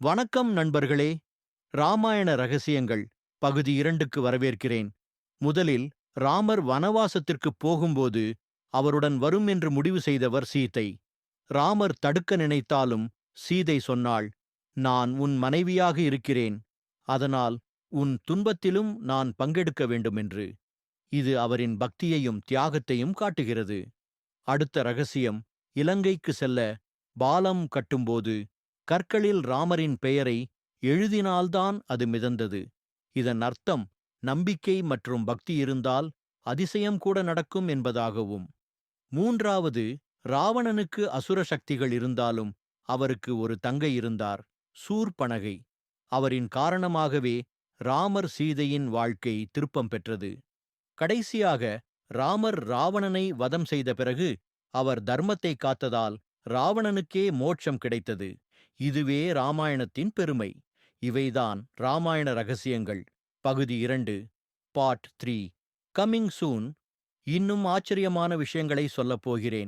வணக்கம் நண்பர்களே. ராமாயண ரகசியங்கள் பகுதி 2க்கு வரவேற்கிறேன். முதலில் ராமர் வனவாசத்திற்குப் போகும்போது அவருடன் வரும் என்று முடிவு செய்தவர் சீதை. ராமர் தடுக்க நினைத்தாலும் சீதை சொன்னாள், நான் உன் மனைவியாக இருக்கிறேன், அதனால் உன் துன்பத்திலும் நான் பங்கெடுக்க வேண்டுமென்று. இது அவரின் பக்தியையும் தியாகத்தையும் காட்டுகிறது. அடுத்த ரகசியம், இலங்கைக்கு செல்ல பாலம் கட்டும்போது கற்களில் ராமரின் பெயரை எழுதினால்தான் அது மிதந்தது. இதன் அர்த்தம் நம்பிக்கை மற்றும் பக்தி இருந்தால் அதிசயம் கூட நடக்கும் என்பதாகவும். மூன்றாவது, ராவணனுக்கு அசுர சக்திகள் இருந்தாலும் அவருக்கு ஒரு தங்கை இருந்தார், சூர்பனகை. அவரின் காரணமாகவே ராமர் சீதையின் வாழ்க்கை திருப்பம் பெற்றது. கடைசியாக ராமர் ராவணனை வதம் செய்த பிறகு அவர் தர்மத்தை காத்ததால் ராவணனுக்கே மோட்சம் கிடைத்தது. இதுவே ராமாயணத்தின் பெருமை. இவைதான் ராமாயண ரகசியங்கள் பகுதி 2 பார்ட் 3 கம்மிங் சூன். இன்னும் ஆச்சரியமான விஷயங்களை சொல்லப் போகிறேன்.